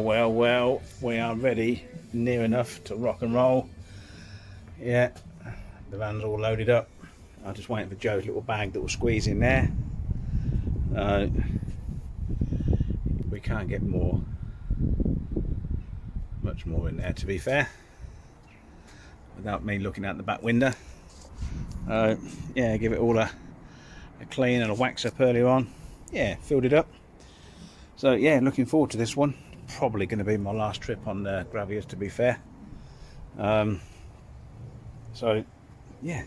Well, we are ready, near enough to rock and roll. Yeah, the van's all loaded up. I'm just waiting for Joe's little bag that will squeeze in there. We can't get much more in there, to be fair, without me looking out the back window. Yeah, give it all a clean and a wax up earlier on. Yeah, filled it up. So yeah, looking forward to this one. Probably going to be my last trip on Graviers, to be fair. So yeah,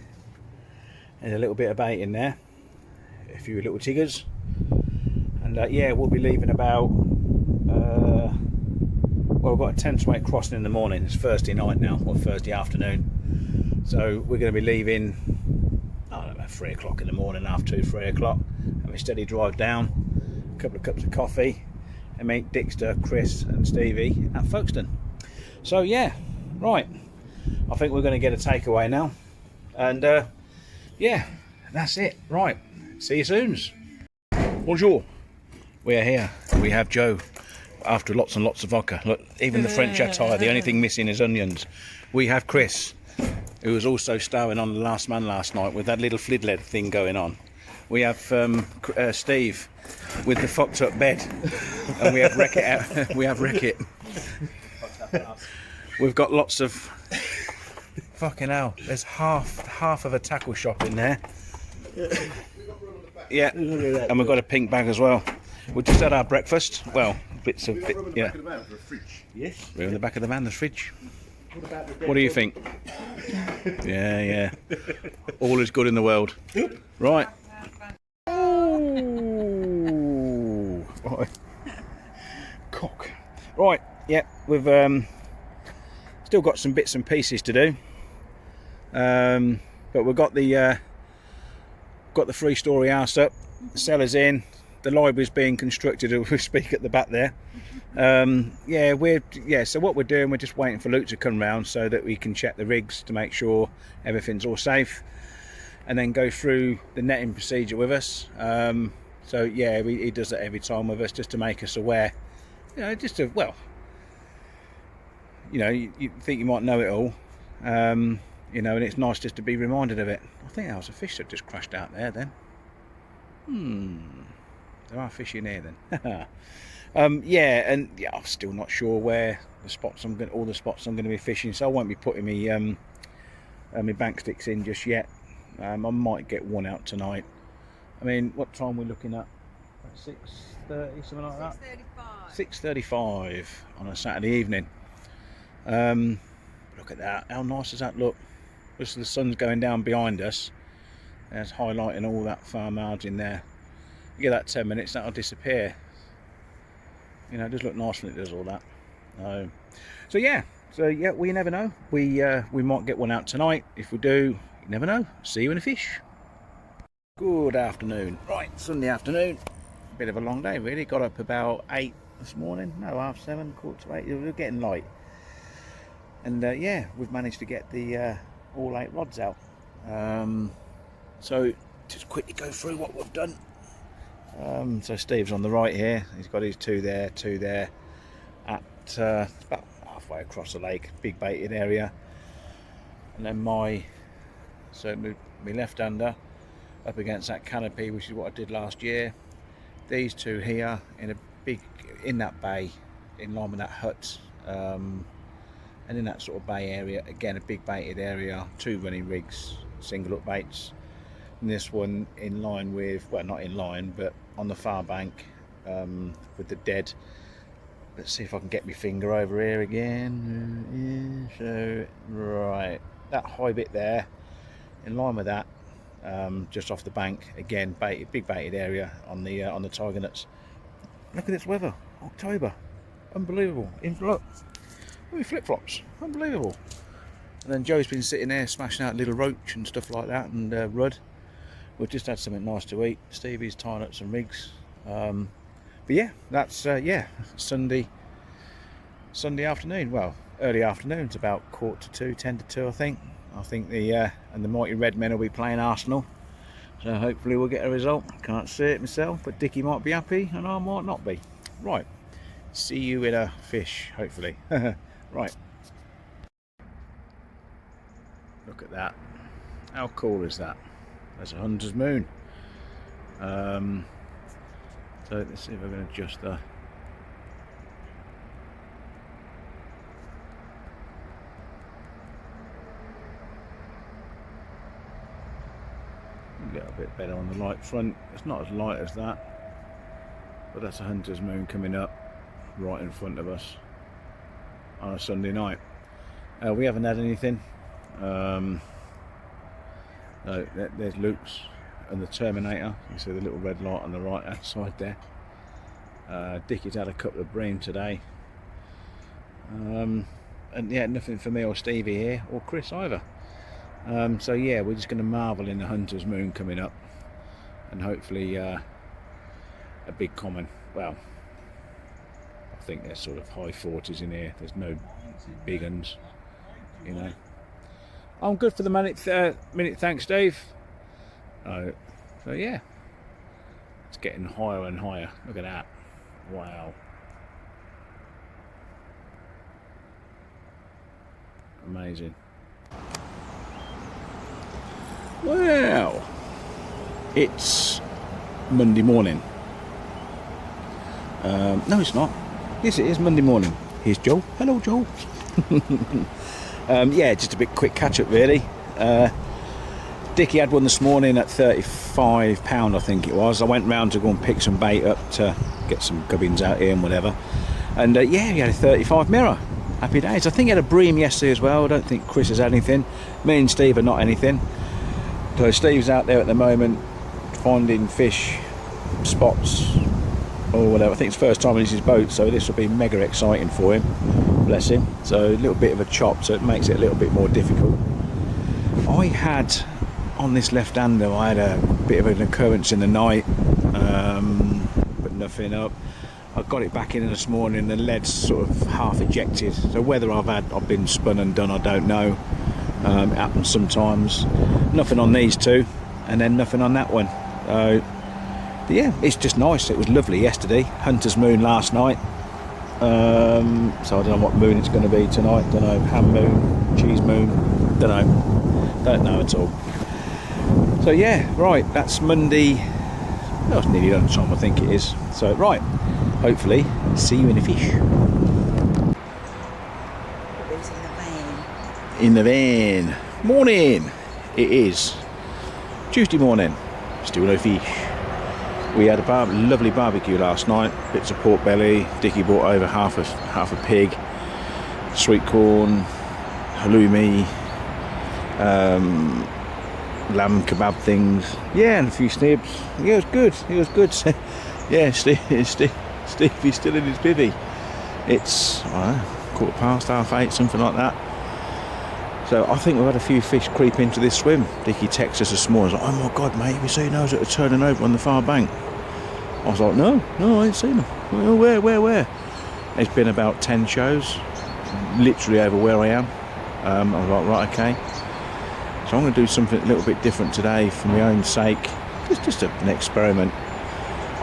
there's a little bit of bait in there, a few little tiggers, and yeah, we'll be leaving about well, we've got a 10 to 8 crossing in the morning. It's Thursday night now, or Thursday afternoon, so we're going to be leaving, I don't know, 3 o'clock in the morning, half 2, 3 o'clock, and we steady drive down, a couple of cups of coffee, and meet Dicksta, Chris and Stevie at Folkestone. So yeah, right, I think we're going to get a takeaway now, and yeah, that's it. Right, see you soon. Bonjour. We are here. We have Joe after lots and lots of vodka. Look, even the French attire, the only thing missing is onions. We have Chris, who was also starring on The Last Man last night with that little flidled thing going on. We have Steve with the fucked up bed, and we have Wreck-It. We have Wreck-It. We've got lots of fucking hell. There's half of a tackle shop in there. Yeah, and we've got a pink bag as well. We just had our breakfast. Well, bits of yeah. Yes. We're in the back of the van, the fridge. What do you think? Yeah. All is good in the world. Right. Ooh. Right. Cock. Right. Yeah, we've still got some bits and pieces to do. But we've got the 3-story house up. The cellar's in. The library's being constructed as we speak at the back there. So what we're doing, we're just waiting for Luke to come round so that we can check the rigs to make sure everything's all safe, and then go through the netting procedure with us. So yeah, he does that every time with us, just to make us aware. You think you might know it all, and it's nice just to be reminded of it. I think that was a fish that just crashed out there then. There are fish in here then. I'm still not sure where all the spots I'm going to be fishing, so I won't be putting my bank sticks in just yet. I might get one out tonight. I mean, what time we're looking at? 6:30, something like that. 6:35 on a Saturday evening. Look at that. How nice does that look? Just the sun's going down behind us. It's highlighting all that far margin there. You get that 10 minutes, that'll disappear. It does look nice when it does all that. So yeah, we never know. We might get one out tonight. If we do, you never know. See you in a fish. Good afternoon. Right, Sunday afternoon. Bit of a long day really. Got up about 8 this morning. No, 7:30, 7:45. It was getting light. And yeah, we've managed to get the all 8 rods out. So just quickly go through what we've done. So Steve's on the right here. He's got his two there at about halfway across the lake, big baited area. And then my left under up against that canopy, which is what I did last year. These two here in that bay, in line with that hut, and in that sort of bay area, again a big baited area, 2 running rigs, single up baits. And this one in line with, well, not in line, but on the far bank, with the dead. Let's see if I can get my finger over here again. So right, that high bit there, in line with that, just off the bank, again big baited area on the tiger nuts. Look at this weather, October, unbelievable. Look, flip flops, unbelievable. And then Joe's been sitting there smashing out little roach and stuff like that, and rudd. We've just had something nice to eat. Stevie's tying up some rigs. But yeah, that's Sunday afternoon. Well, early afternoon. It's about 1:45, 10 to 2, I think. I think the mighty red men will be playing Arsenal. So hopefully we'll get a result. Can't see it myself, but Dickie might be happy and I might not be. Right, see you in a fish, hopefully. Right. Look at that. How cool is that? That's a hunter's moon. So let's see if I can adjust the... Get a bit better on the light front. It's not as light as that, but that's a hunter's moon coming up right in front of us on a Sunday night. We haven't had anything. No, there's Luke's and the Terminator. You see the little red light on the right hand side there. Dickie's had a couple of bream today, and yeah, nothing for me or Stevie here, or Chris either. So yeah, we're just going to marvel in the hunter's moon coming up, and hopefully a big common. Well, I think there's sort of high 40s in here. There's no big uns, you know. I'm good for the minute. Thanks, Dave. So yeah, it's getting higher and higher. Look at that! Wow, amazing. Well, it's Monday morning. No, it's not. Yes, it is Monday morning. Here's Joel. Hello, Joel. Yeah, just a bit quick catch-up, really. Dickie had one this morning at £35, I think it was. I went round to go and pick some bait up to get some gubbins out here and whatever. And yeah, he had a 35 mirror. Happy days. I think he had a bream yesterday as well. I don't think Chris has had anything. Me and Steve are not anything. So Steve's out there at the moment finding fish, spots or whatever. I think it's the first time he uses his boat, so this will be mega exciting for him, bless him. So a little bit of a chop, so it makes it a little bit more difficult. I had, on this left-hander, I had a bit of an occurrence in the night, but nothing up. I got it back in this morning, the lead's sort of half ejected, so whether I've been spun and done, I don't know. It happens sometimes. Nothing on these two, and then nothing on that one. Yeah, it's just nice. It was lovely yesterday. Hunter's moon last night. So I don't know what moon it's going to be tonight. Don't know. Ham moon, cheese moon. Don't know at all. So yeah, right. That's Monday. Well, it's nearly lunchtime, I think it is. So right. Hopefully, see you in a fish. In the van. Morning. It is Tuesday morning. Still no fish. We had a lovely barbecue last night. Bits of pork belly. Dickie brought over half a pig, sweet corn, halloumi, lamb kebab things. Yeah, and a few snibs. Yeah, it was good. It was good. Yeah, Stevie's still in his bivvy. It's 8:15, something like that. So I think we've had a few fish creep into this swim. Dickie texted us this morning. Like, oh my God, mate, we see those that are turning over on the far bank. I was like, no, I ain't seen them. Well, where? It's been about 10 shows, literally over where I am. I was like, right, okay. So I'm going to do something a little bit different today for my own sake. It's just an experiment.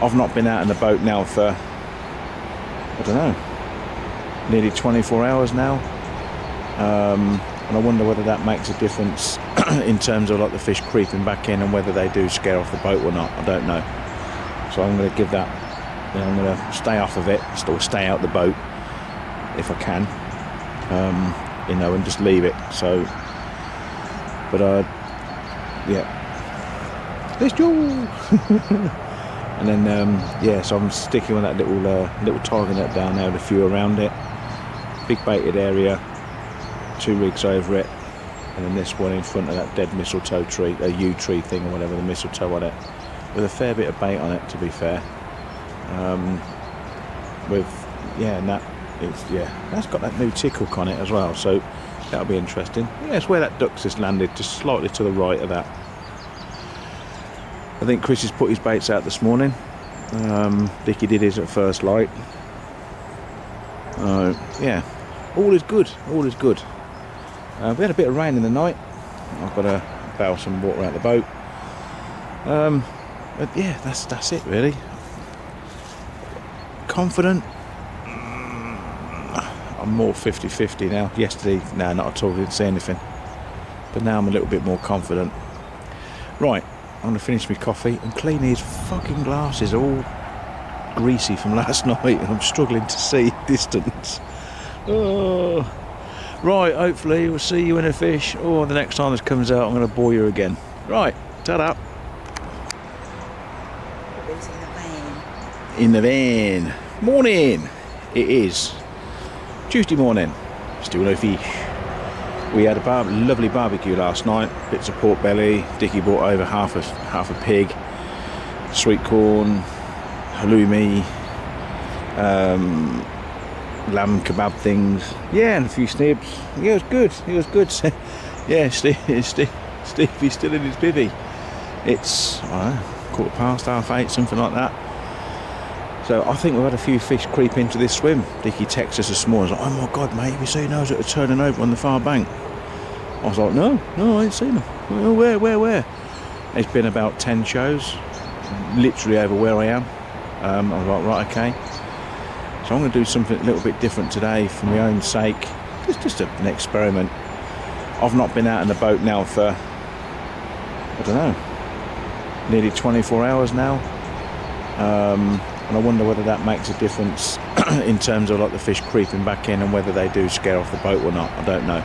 I've not been out in the boat now for, I don't know, nearly 24 hours now. And I wonder whether that makes a difference in terms of like the fish creeping back in and whether they do scare off the boat or not. I don't know. So I'm going to give that, I'm going to stay off of it, still stay out the boat if I can, and just leave it. So, but yeah, let's go. And then yeah, so I'm sticking with that little target net down there with a few around it, big baited area. 2 rigs over it, and then this one in front of that dead mistletoe tree, a yew tree thing or whatever, the mistletoe on it, with a fair bit of bait on it, to be fair. And that's got that new tick hook on it as well, so that'll be interesting. Yeah, it's where that duck's just landed, just slightly to the right of that. I think Chris has put his baits out this morning. Dickie did his at first light. Yeah, all is good. We had a bit of rain in the night. I've got to bail some water out the boat. But yeah, that's it really. Confident. I'm more 50-50 now. Yesterday, no, not at all, didn't see anything. But now I'm a little bit more confident. Right, I'm going to finish my coffee and clean these fucking glasses, all greasy from last night, and I'm struggling to see distance. Oh. Right, hopefully we'll see you in a fish, or the next time this comes out I'm going to bore you again. Right, ta-da. In the van. Morning. It is Tuesday morning. Still no fish. We had a lovely barbecue last night. Bits of pork belly. Dickie brought over half a pig, sweet corn, halloumi, lamb kebab things. Yeah, and a few snibs. Yeah, it was good. It was good. Yeah, Stevie's still in his bivvy. It's 8:15, something like that. So I think we've had a few fish creep into this swim. Dickie texted us this morning. Like, oh my God, mate, we see those that are turning over on the far bank. I was like, no, I ain't seen them. Well, where? It's been about 10 shows, literally over where I am. I was like, right, okay. So I'm going to do something a little bit different today for my own sake. It's just an experiment. I've not been out in the boat now for, I don't know, nearly 24 hours now. And I wonder whether that makes a difference in terms of like the fish creeping back in and whether they do scare off the boat or not. I don't know.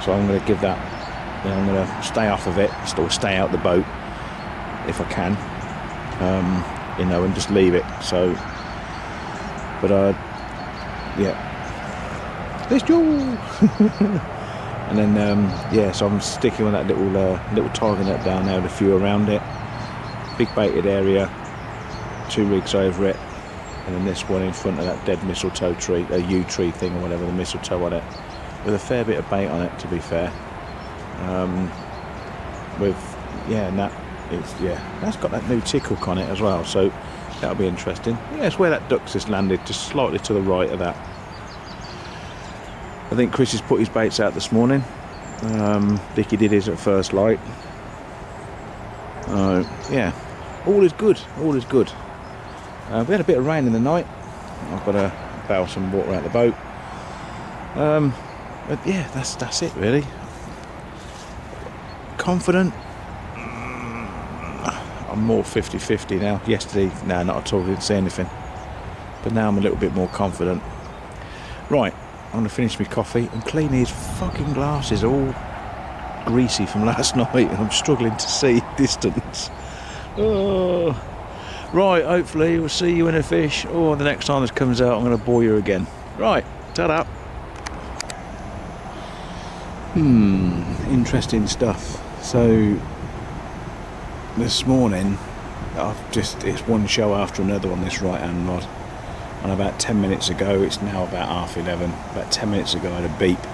So I'm going to give that, I'm going to stay off of it, still stay out the boat if I can, and just leave it. So, but yeah, let's go. And then so I'm sticking with that little target net down there with a few around it, big baited area. 2 rigs over it, and then this one in front of that dead mistletoe tree, a yew tree thing or whatever, the mistletoe on it, with a fair bit of bait on it, to be fair. That's got that new tick hook on it as well, so that'll be interesting. Yeah, it's where that duck's just landed, just slightly to the right of that. I think Chris has put his baits out this morning. Dickie did his at first light. Yeah, all is good. We had a bit of rain in the night. I've got to bail some water out the boat. But yeah, that's it really. Confident. I'm more 50-50 now. Yesterday, no, not at all, didn't see anything. But now I'm a little bit more confident. Right, I'm going to finish my coffee and clean these fucking glasses, all greasy from last night, and I'm struggling to see distance. Oh. Right, hopefully we'll see you in a fish, or the next time this comes out I'm going to bore you again. Right, ta-da. Interesting stuff. So this morning it's one show after another on this right hand rod, and about 10 minutes ago, it's now about 11:30, about 10 minutes ago I had a beep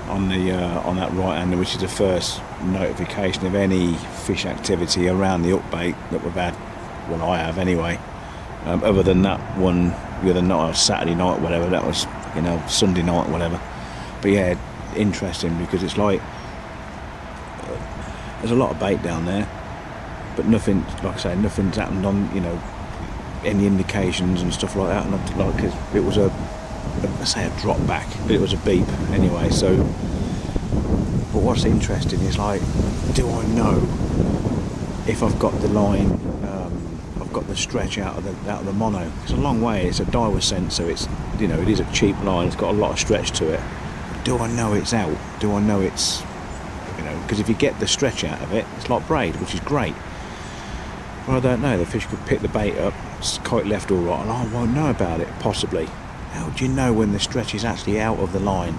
on that right hander, which is the first notification of any fish activity around the upbait that we've had. Well, I have anyway. Other than that one the other night, Saturday night, whatever, that was, Sunday night, whatever. But yeah, interesting, because it's like there's a lot of bait down there, but nothing, like I say, nothing's happened on, any indications and stuff like that. And cause it was I say a drop back, but it was a beep anyway. So, but what's interesting is, like, do I know if I've got the line? Got the stretch out of the mono. It's a long way. It's a Daiwa sensor. It's it is a cheap line. It's got a lot of stretch to it. Do I know it's out? Do I know it's because if you get the stretch out of it, it's like braid, which is great. But I don't know. The fish could pick the bait up, kite left or right, and I won't know about it. Possibly. How do you know when the stretch is actually out of the line?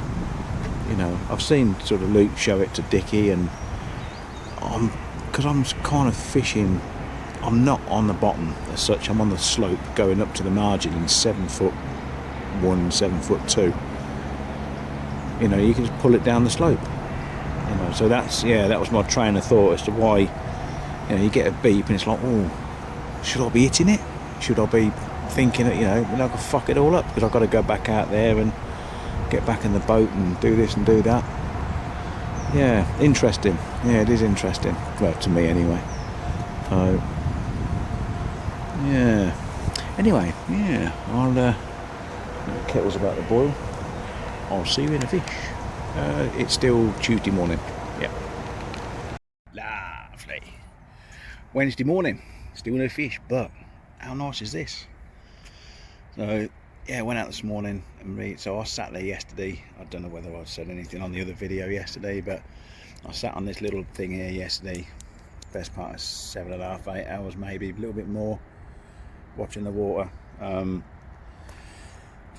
I've seen sort of Luke show it to Dickie, and because I'm kind of fishing. I'm not on the bottom as such. I'm on the slope going up to the margin in 7'1", 7'2". You can just pull it down the slope. So that was my train of thought as to why. You get a beep and it's like, oh, should I be hitting it? Should I be thinking that I could fuck it all up because I've got to go back out there and get back in the boat and do this and do that. Yeah, interesting. Yeah, it is interesting. Well, to me anyway. So. Yeah. Anyway, yeah, The kettle's about to boil. I'll see you in a fish. It's still Tuesday morning. Yeah. Lovely. Wednesday morning. Still no fish, but how nice is this? So yeah, I went out this morning and so I sat there yesterday. I don't know whether I said anything on the other video yesterday, but I sat on this little thing here yesterday, best part of 7.5, 8 hours maybe, a little bit more, watching the water, to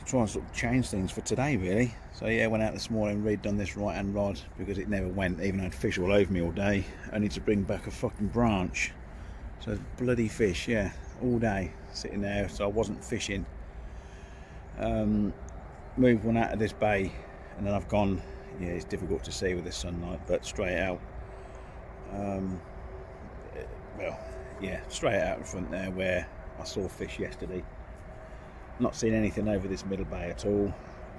try and sort of change things for today really. So yeah, I went out this morning, redone this right hand rod because it never went, even had fish all over me all day, only to bring back a fucking branch. So bloody fish, yeah, all day sitting there, so I wasn't fishing. Moved one out of this bay and then I've gone, yeah, it's difficult to see with the sunlight, but straight out, well, yeah, straight out in front there where I saw fish yesterday. Not seen anything over this middle bay at all,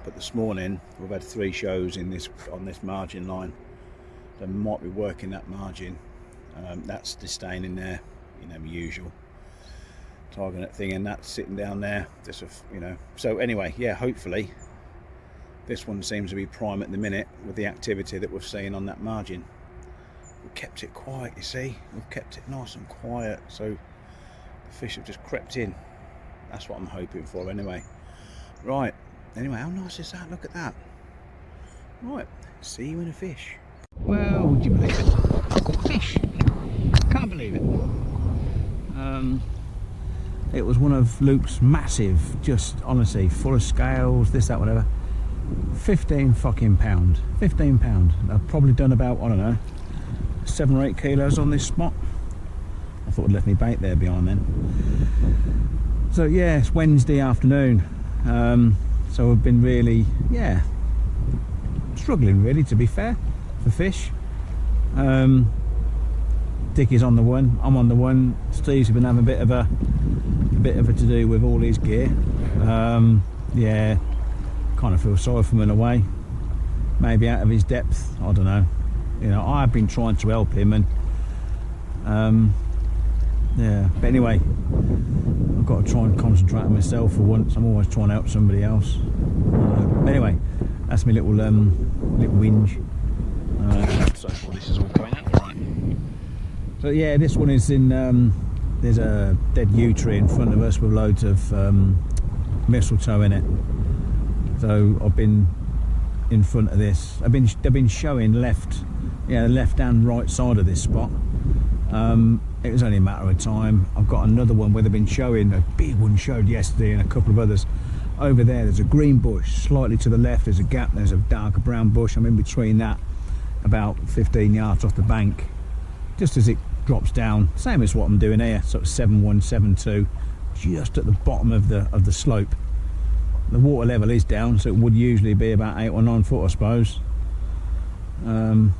but this morning we've had 3 shows in this on this margin line. They might be working that margin. That's disdain in there, you know, the usual target thing, and that's sitting down there, just you know. So anyway, yeah, hopefully this one seems to be prime at the minute with the activity that we've seen on that margin. We've kept it quiet, you see, we've kept it nice and quiet, so the fish have just crept in. That's what I'm hoping for anyway. Right, anyway, how nice is that? Look at that. Right, see you in a fish. Well, would you believe it? I've got fish. Can't believe it. It was one of Luke's massive, just honestly, full of scales, this, that, whatever. 15 fucking pound. 15 pound. I've probably done about, I don't know, 7 or 8 kilos on this spot. I thought I'd left me bait there behind then. So yeah, it's Wednesday afternoon. So I've been really, yeah, struggling really, to be fair, for fish. Dickie's on the one, I'm on the one. Steve's been having a bit of a to do with all his gear. Yeah, kind of feel sorry for him in a way. Maybe out of his depth, I don't know. You know, I've been trying to help him, and yeah. But anyway, I've got to try and concentrate on myself for once. I'm always trying to help somebody else. But anyway, that's my little whinge. So far, this is all going out all right. So yeah, this one is in. There's a dead yew tree in front of us with loads of mistletoe in it. So I've been in front of this. They've been showing left, yeah, the left and right side of this spot. It was only a matter of time. I've got another one where they've been showing, a big one showed yesterday, and a couple of others. Over there's a green bush. Slightly to the left there's a gap. There's a darker brown bush. I'm in between that, about 15 yards off the bank, just as it drops down. Same as what I'm doing here, sort of 7.1, 7.2, just at the bottom of the slope. The water level is down, so it would usually be about 8 or 9 foot, I suppose. Right,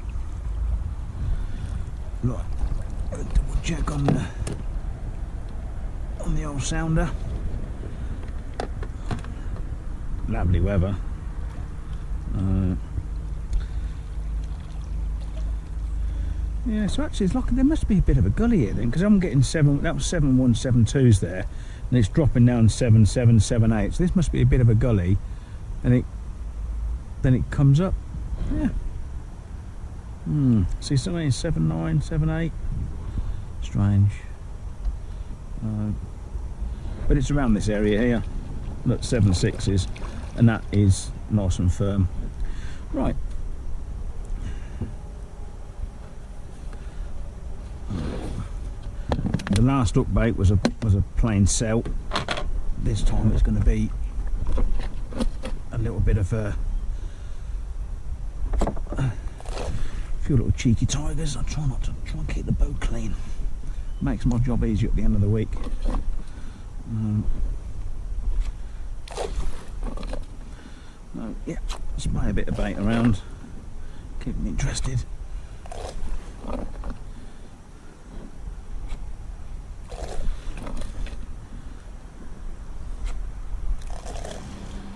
double check on the old sounder. Lovely weather. Yeah, so actually it's like there must be a bit of a gully here then, because I'm getting that was 7.1, 7.2s there, and it's dropping down 7.7, 7.8. So this must be a bit of a gully, and then it comes up. Yeah. See something 7.9, 7.8. Strange. But it's around this area here. Look, 7.6s, and that is nice and firm. Right. The last hook bait was a plain celt. This time it's going to be a little bit of a few little cheeky tigers. I try and keep the boat clean. Makes my job easier at the end of the week. Yeah, spray a bit of bait around, keep them interested.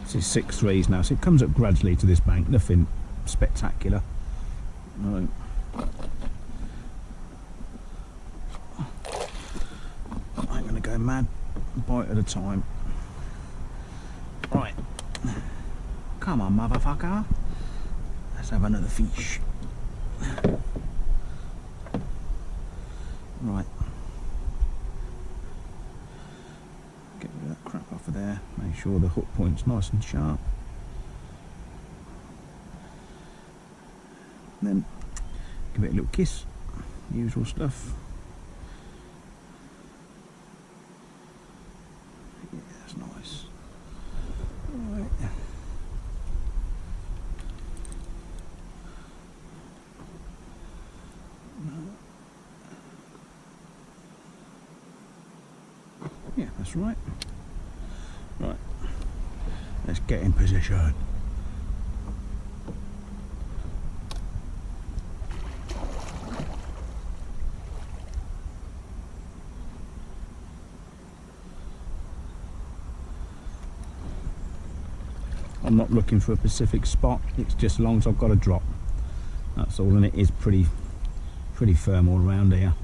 This is 6.3s now, so it comes up gradually to this bank, nothing spectacular. Right. I ain't going to go mad, a bite at a time. Right, Come on, motherfucker. Let's have another fish. Right. Get rid of that crap off of there. Make sure the hook point's nice and sharp. And then give it a little kiss. Usual stuff. Yeah, that's nice. Right. Yeah, that's right. Right. Let's get in position. I'm not looking for a specific spot, it's just as long as I've got a drop. That's all, and it is pretty firm all around here.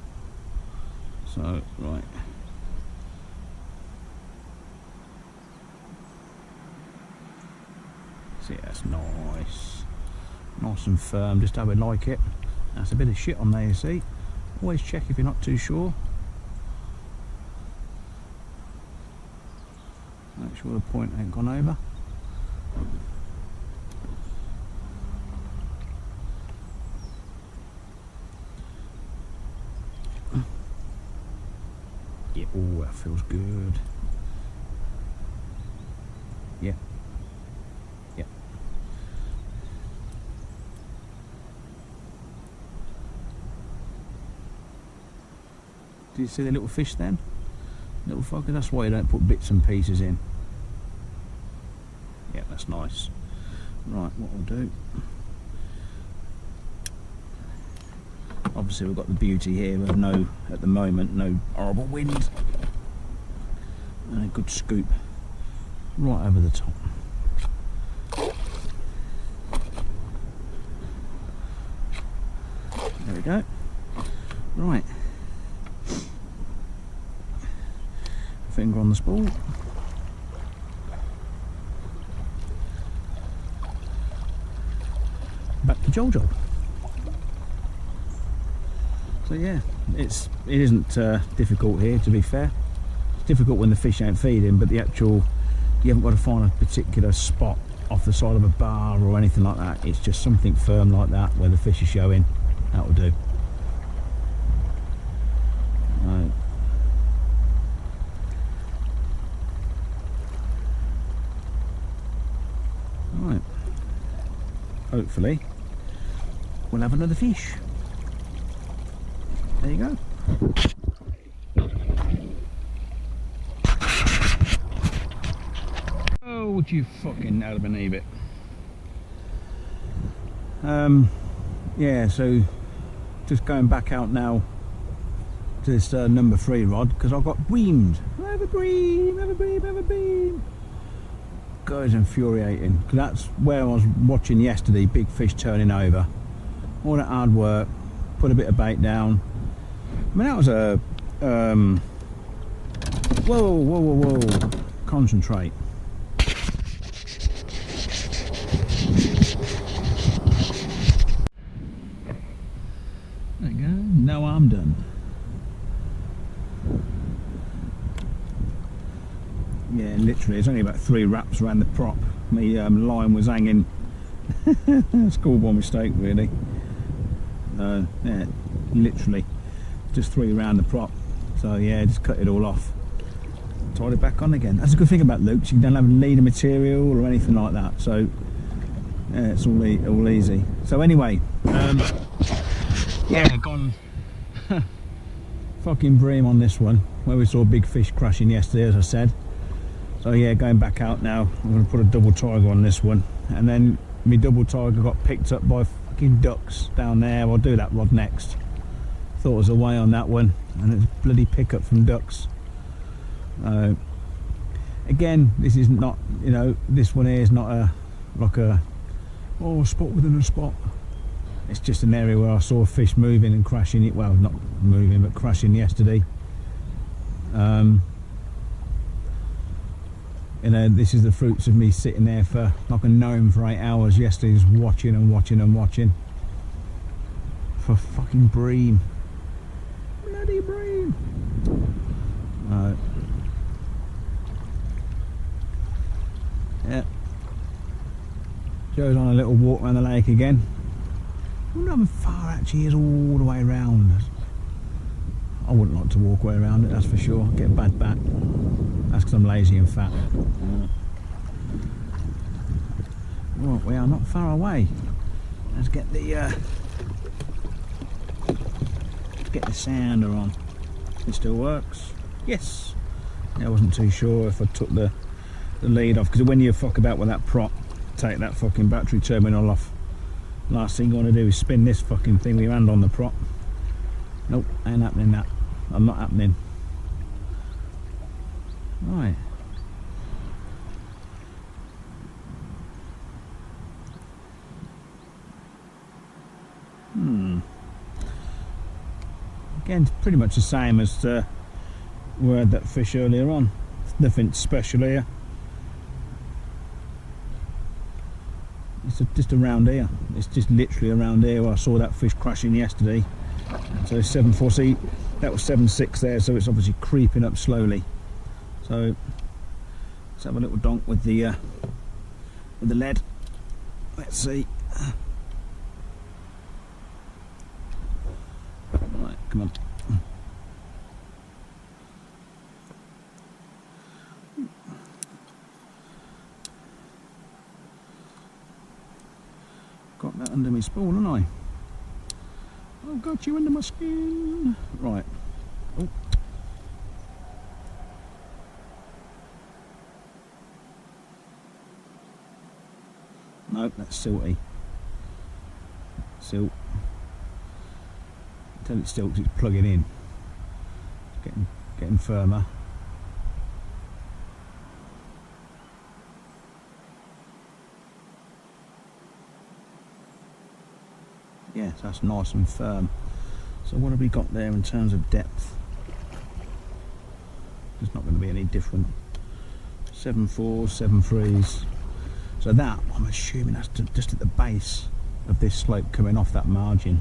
So, right. See, that's nice. Nice and firm, just how we like it. That's a bit of shit on there, you see. Always check if you're not too sure. Make sure the point ain't gone over. Yeah, oh, that feels good. Yeah. Yeah. Do you see the little fish then? Little fucker, that's why you don't put bits and pieces in. Yeah, that's nice. Right, what we'll do. Obviously we've got the beauty here of no, at the moment, no horrible wind. And a good scoop right over the top. There we go. Right. Finger on the spool. Back to Joel job. So yeah, it isn't difficult here, to be fair. It's difficult when the fish ain't feeding, but the actual, you haven't got to find a particular spot off the side of a bar or anything like that. It's just something firm like that where the fish is showing. That will do. Right. Right. Hopefully we'll have another fish. There you go. Oh, would you fucking never believe it? Yeah, so just going back out now to this number 3 rod because I got breamed. Have a bream, have a bream, have a bream. Guys, infuriating because that's where I was watching yesterday. Big fish turning over. All that hard work, put a bit of bait down. I mean, that was a whoa, concentrate. There you go, now I'm done. Yeah, literally, it's only about 3 wraps around the prop. My line was hanging. Schoolboy mistake, really. Yeah, literally. Just 3 around the prop, so yeah, just cut it all off, tied it back on again. That's a good thing about loops, you don't have leader material or anything like that, so yeah, it's all easy. So anyway, yeah, gone fucking bream on this one, where we saw a big fish crashing yesterday, as I said. So yeah, going back out now, I'm going to put a double tiger on this one, and then my double tiger got picked up by fucking ducks down there. I'll do that rod next. Thought it was away on that one, and it's bloody pickup from ducks. Again, this is not, you know, this one here is not a spot within a spot. It's just an area where I saw a fish moving and crashing it. Well, not moving, but crashing yesterday. You know, this is the fruits of me sitting there for not gonna know him for 8 hours yesterday, just watching and watching and watching for fucking bream. Bloody bream. Yeah. Joe's on a little walk around the lake again. I wonder how far actually is all the way around. I wouldn't like to walk way around it, that's for sure. Get a bad back. That's because I'm lazy and fat. Right, we are not far away. Let's get the sounder on. It still works. Yes. I wasn't too sure if I took the lead off, because when you fuck about with that prop, take that fucking battery terminal off. Last thing you want to do is spin this fucking thing with your hand on the prop. Nope, ain't happening that. I'm not happening. Right. Again, it's pretty much the same as we had that fish earlier on. Nothing special here. It's just around here. It's just literally around here where I saw that fish crashing yesterday. So 7.4, see, that was 7.6 there, so it's obviously creeping up slowly. So let's have a little donk with the lead. Let's see. Right, come on. Got that under my spool, haven't I? I've got you under my skin. Right. Oh. No, that's silty. Silt. Until it's still, it's plugging in. It's getting firmer. Yes, that's nice and firm. So what have we got there in terms of depth? It's not going to be any different. 7.4s, 7.3s. So that, I'm assuming that's just at the base of this slope coming off that margin.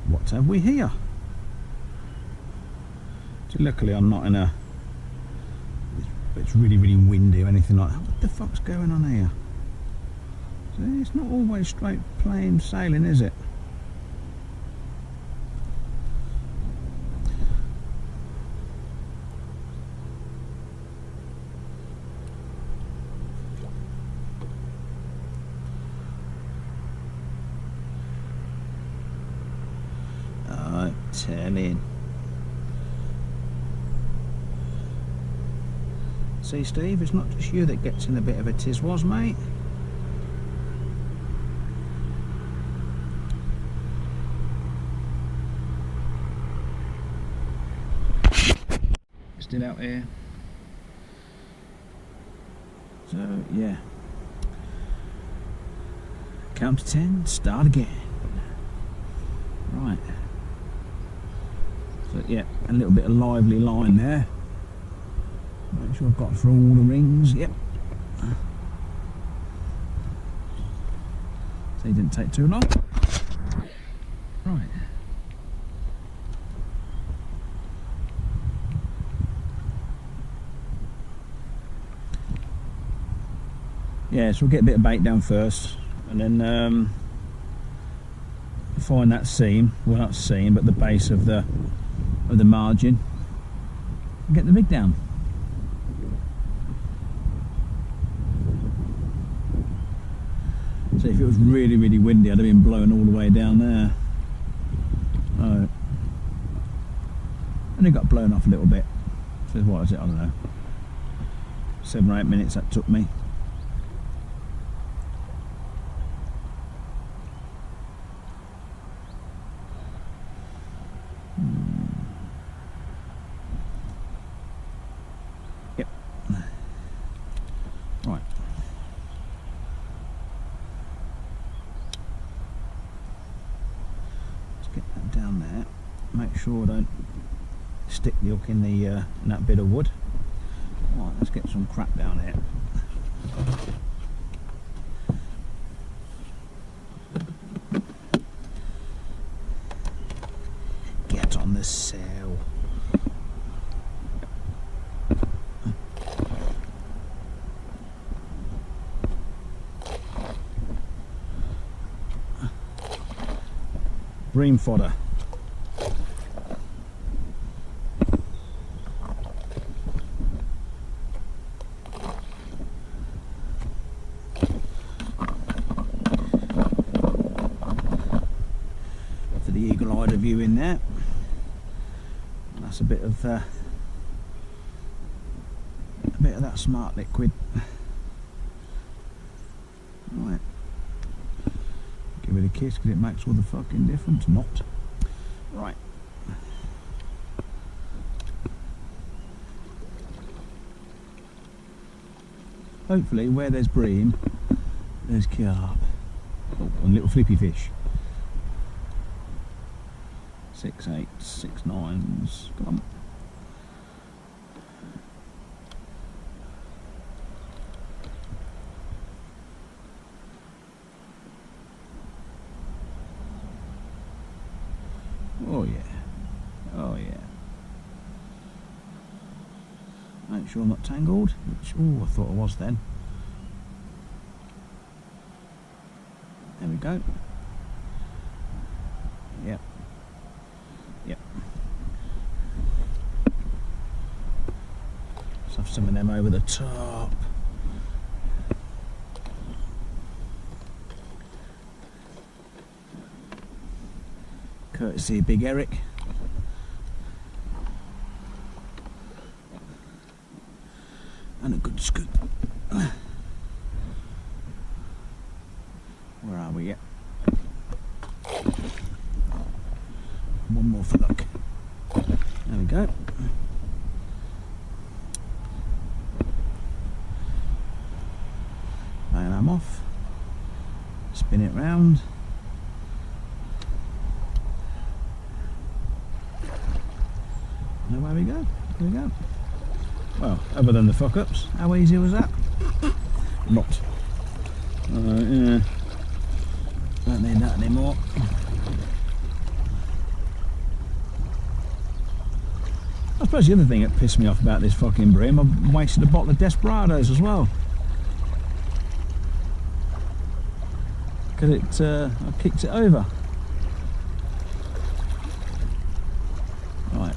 What have we here? So luckily I'm not in a, it's really windy or anything like that. What the fuck's going on here? See, it's not always straight plain sailing, is it? Telling. See, Steve, it's not just you that gets in a bit of a tiz-was, mate. Still out here. So, yeah. Count to 10, start again. Right. So, yeah, a little bit of lively line there. Make sure I've got through all the rings. Yep. So it didn't take too long. Right. Yeah, so we'll get a bit of bait down first, and then find that seam. Well, not seam, but the base of the margin. And get the rig down. So if it was really windy, I'd have been blown all the way down there. Oh. And it got blown off a little bit. So what is it? I don't know. 7 or 8 minutes that took me. down there. Make sure I don't stick the hook in the in that bit of wood. Right, let's get some crap down here. Get on the sail. Bream fodder. For the eagle-eyed of you in there, that's a bit of that smart liquid. Right. Give it a kiss because it makes all the fucking difference. Not. Right. Hopefully where there's bream, there's carp. Oh, and little flippy fish. 6 8s, 6 9s. Come on. Oh yeah, oh yeah. Make sure I'm not tangled, which, oh, I thought I was then. There we go. Yep. Yep. Let's have some of them over the top. Courtesy of Big Eric. And a good scoop. Where are we yet? One more for luck. There we go. Laying them off. Spin it round. And away we go. There we go. Well, other than the fuck ups, how easy was that? Not. Yeah. Don't need that anymore. I suppose the other thing that pissed me off about this fucking bream, I've wasted a bottle of Desperados as well. Because I kicked it over. Right.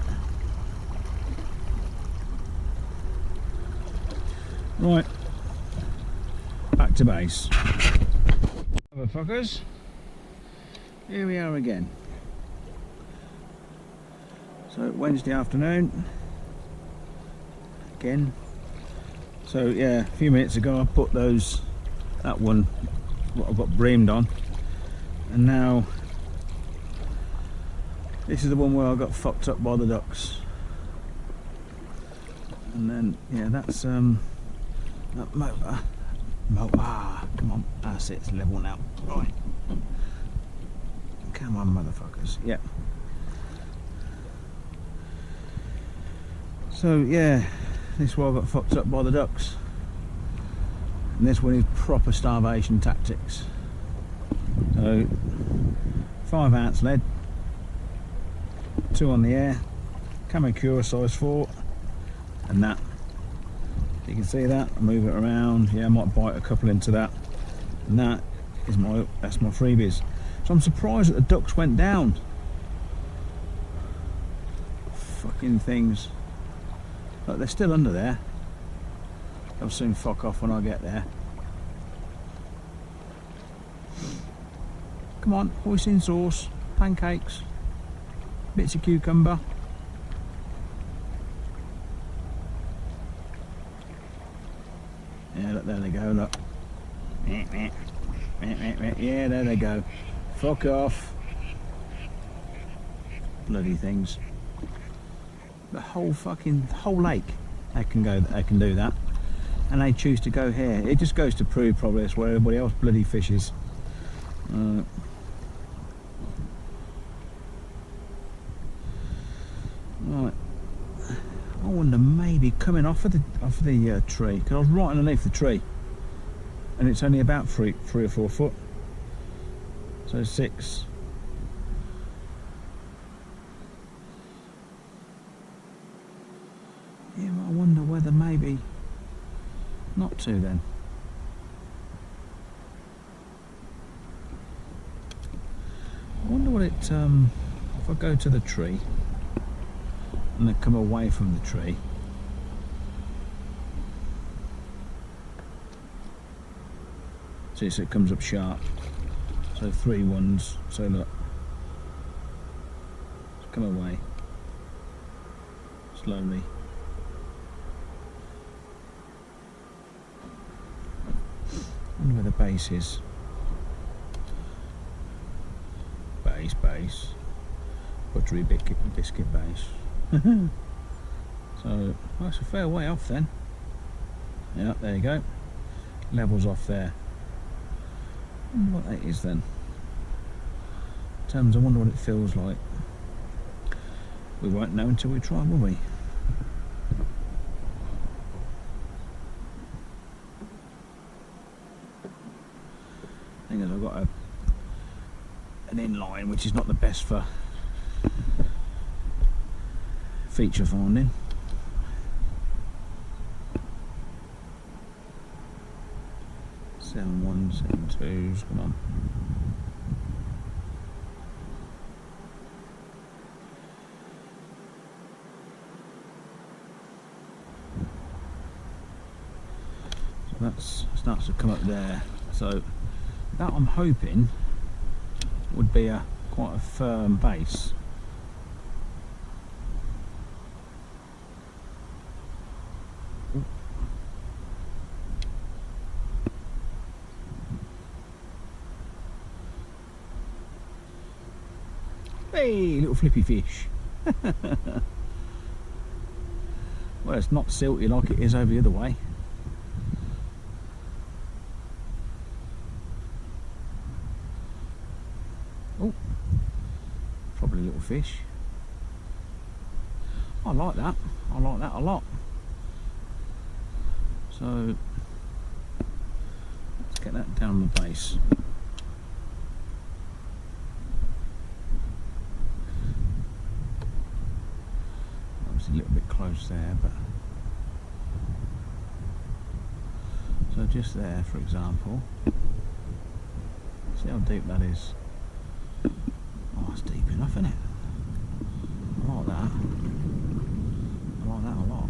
Right. Back to base. Motherfuckers. Here we are again. So Wednesday afternoon. Again. So yeah, a few minutes ago I put that one, what I've got breamed on, and now this is the one where I got fucked up by the ducks. And then yeah, that's that motor. Come on, that's it, it's level now. Right. Come on, motherfuckers. Yep. So yeah, this one I got fucked up by the ducks. And this one is proper starvation tactics. So 5 ounce lead, 2 on the air, Camo Cure size 4, and that. You can see that. I move it around. Yeah, I might bite a couple into that. And that's my freebies. So I'm surprised that the ducks went down. Fucking things. But they're still under there. They'll soon fuck off when I get there. Come on, hoisin sauce, pancakes, bits of cucumber. Yeah, look, there they go, look. Yeah, there they go. Fuck off. Bloody things. The whole lake, they can do that. And they choose to go here. It just goes to prove probably it's where everybody else bloody fishes. really coming off of the tree, because I was right underneath the tree, and it's only about 3 or 4 foot, so 6. Yeah, I wonder whether maybe not 2 then. I wonder what it, if I go to the tree and then come away from the tree, see, so it comes up sharp, so 3 ones, so look, just come away slowly. I wonder where the base is. Base, buttery biscuit base. So that's a fair way off then. Yeah, there you go. Levels off there. I wonder what that is then. In terms, I wonder what it feels like. We won't know until we try, will we? Thing is, I've got an inline which is not the best for feature finding. Seven ones, 7 twos, come on. So that starts to come up there. So that, I'm hoping, would be quite a firm base. Ooh. Hey, little flippy fish. Well, it's not silty like it is over the other way. Oh, probably a little fish. I like that. I like that a lot. So let's get that down the base. Obviously a little bit close there, but so just there, for example. See how deep that is. Oh, that's deep enough, isn't it? I like that. I like that a lot.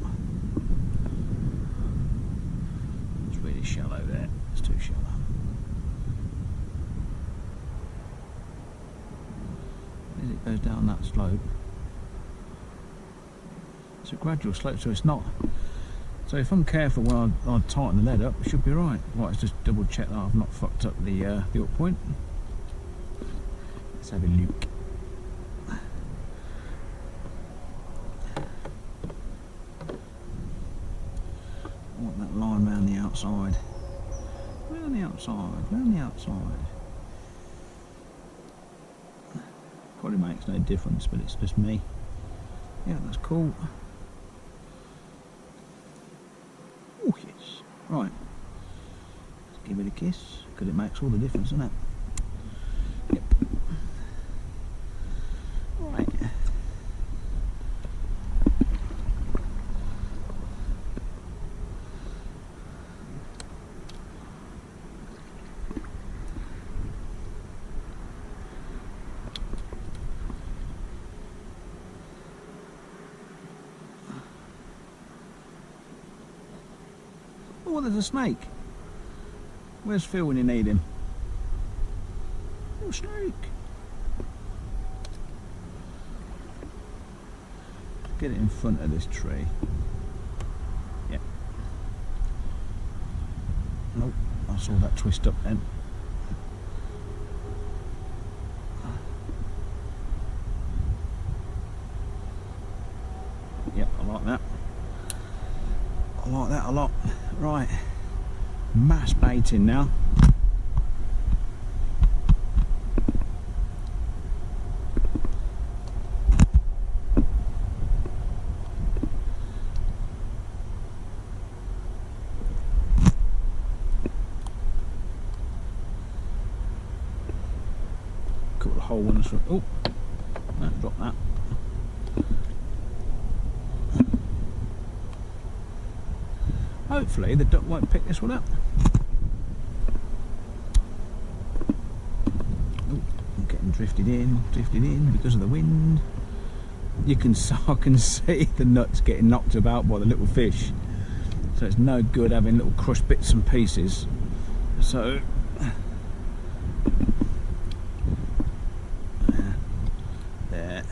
It's really shallow there. It's too shallow. As it goes down that slope, it's a gradual slope, so it's not. So if I'm careful when I tighten the lead up, it should be right. Right, let's just double check that I've not fucked up the hook point. Let's have a look. I want that line round the outside. Round the outside, round the outside. Probably makes no difference, but it's just me. Yeah, that's cool. Oh yes. Right. Let's give it a kiss, because it makes all the difference, doesn't it? Yep. Right. Oh, there's a snake. Where's Phil when you need him? Oh, snake. Get it in front of this tree. Yep. Nope, I saw that twist up then. Yep, I like that. I like that a lot. Right, mass baiting now. couple of whole ones. Oh, no, drop that. Hopefully the duck won't pick this one up. Oh, I'm getting drifted in because of the wind. I can see the nuts getting knocked about by the little fish. So it's no good having little crushed bits and pieces. So there.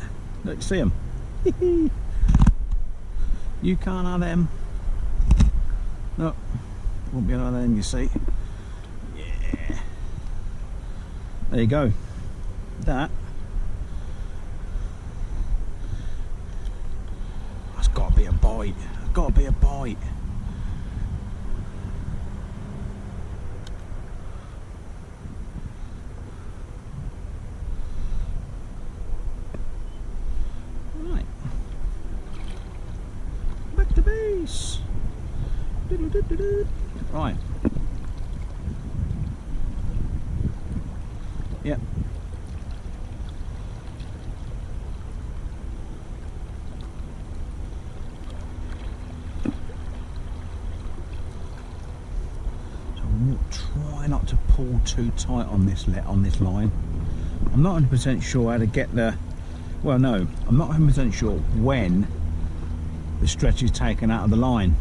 Look, see them. You can't have them. No, won't be another them, you see. Yeah. There you go. That. That's got to be a bite. It's got to be a bite. Right. Back to base. Right. Yep. So try not to pull too tight on this line. I'm not 100% sure how to get the. Well, no, I'm not 100% sure when the stretch is taken out of the line.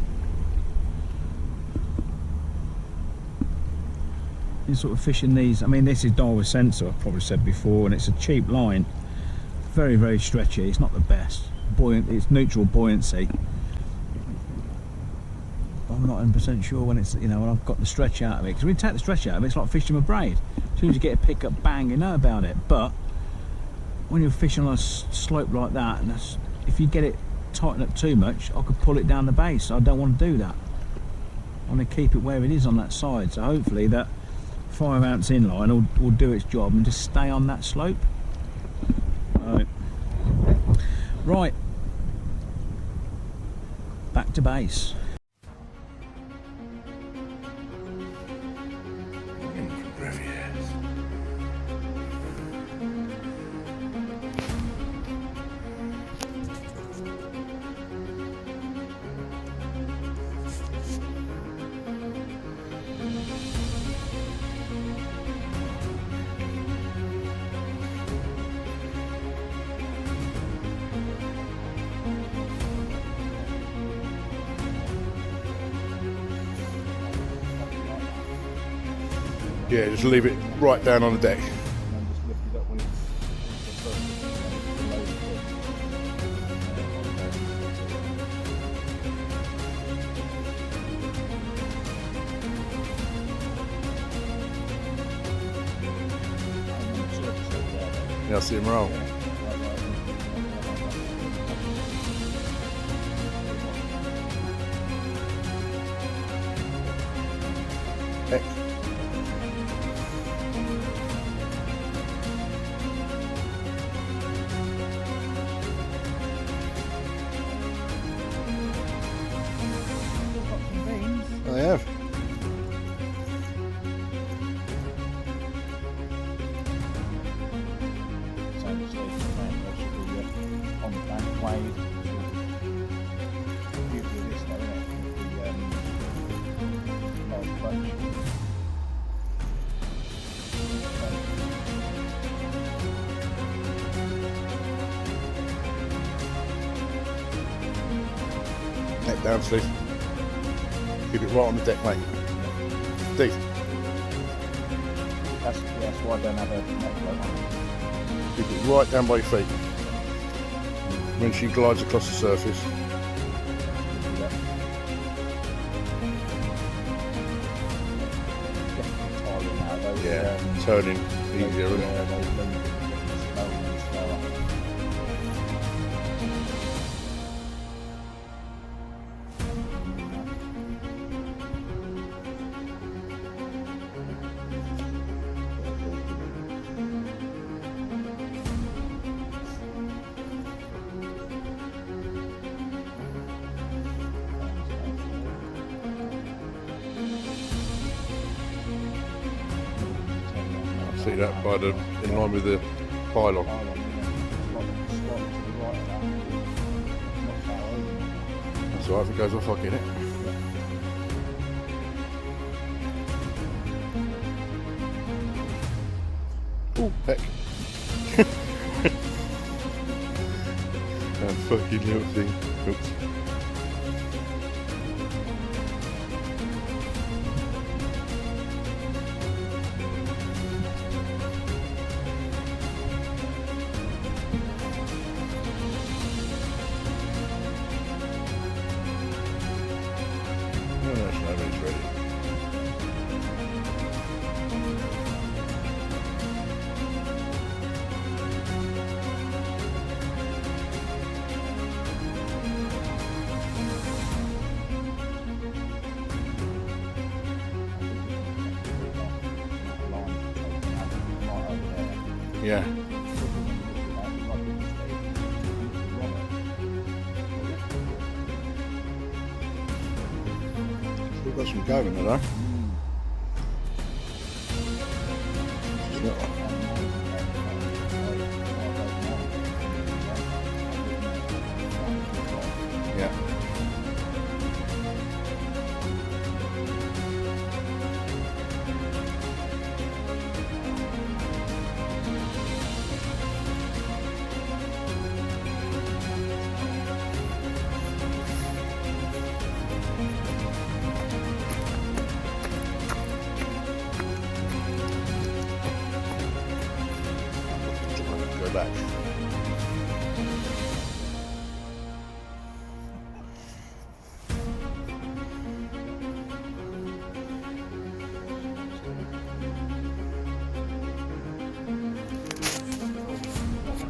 In sort of fishing these, I mean, this is Diver Sensor, I've probably said before, and it's a cheap line, very, very stretchy. It's not the best, buoyant. It's neutral buoyancy. I'm not 100% sure when it's, you know, when I've got the stretch out of it, because when you take the stretch out of it, it's like fishing with braid. As soon as you get a pickup, bang, you know about it. But when you're fishing on a slope like that, and if you get it tightened up too much, I could pull it down the base. I don't want to do that. I want to keep it where it is on that side. So hopefully that 5-ounce inline will do its job and just stay on that slope. Right, back to base. Graviers. Yeah, just leave it right down on the deck. Yeah, I see him roll. Heck. I have. On the bank wave. Beauty of this though, isn't it? Neck down, Steve. Keep it right on the deck, mate. Steve. That's why I don't have a neck float on. Keep it right down by your feet. When she glides across the surface. Yeah, turning easier, isn't it? See that by the in line with the pylon. That's alright, if it goes off I'll get it. Oh, heck. That fucking little thing. Oops. Oh, that's nobody's ready. Yeah. Still got some go in there though. Yeah. Go back.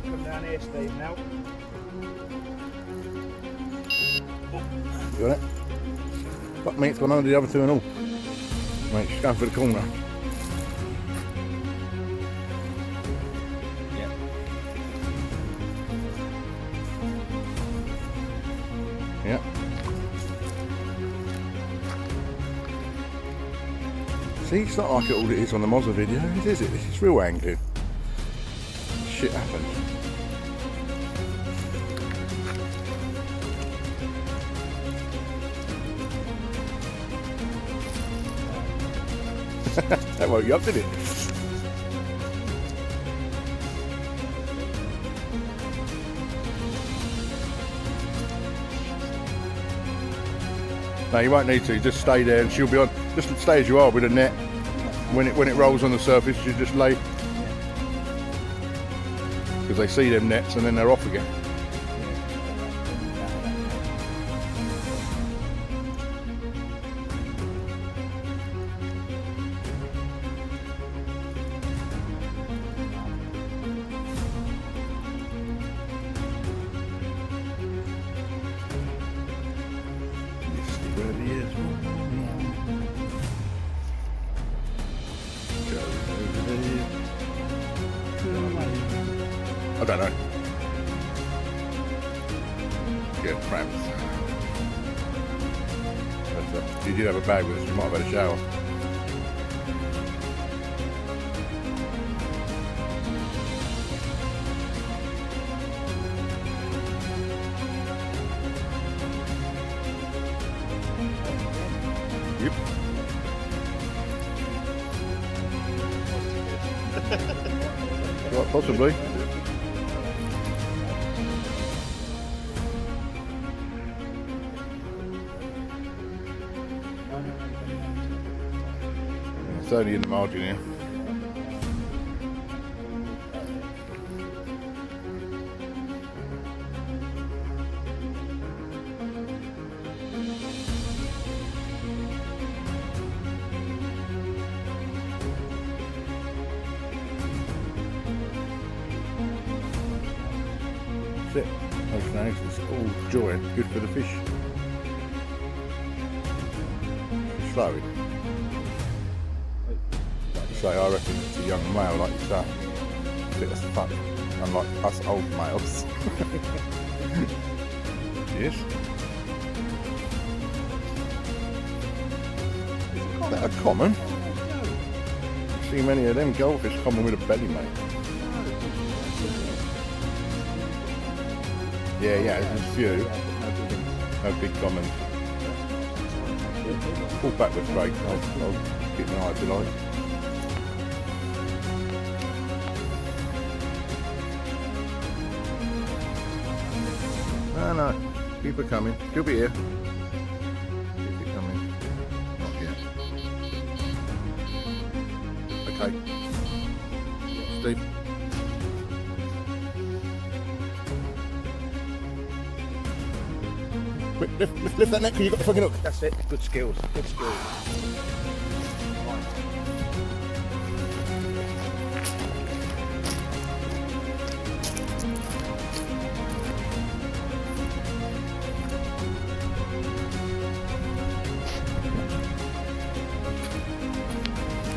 Come down here, Steve, now. You got it? Fuck me, it's gone under the other two and all. Mate, she's going for the corner. Yep. Yeah. See, it's not like all it is on the Mozza video, is it? This is real angling. Shit happens. That woke you up, did it? No, you won't need to. Just stay there, and she'll be on. Just stay as you are with a net. When it rolls on the surface, you just lay. Because they see them nets, and then they're off again. Graviers. I don't know. Get cramps. But, you did have a bag with us, you might have had a shower. Yep. Quite possibly. It's only in the margin here. That's it. Those snags, it's all joy, good for the fish. Slowing. Like you say, I reckon it's a young male, like you say. Fit as fuck, unlike us old males. Yes. Is that a common? see many of them goldfish coming with a belly, mate. Yeah, there's a few. No big commons. Pull back with Craig. I'll keep my eye if you like. No, keep it coming. She'll be here. Keep it coming. Not yet. Okay. Steve. Quick, lift that net because you've got the fucking hook. That's it. Good skills. Good skills.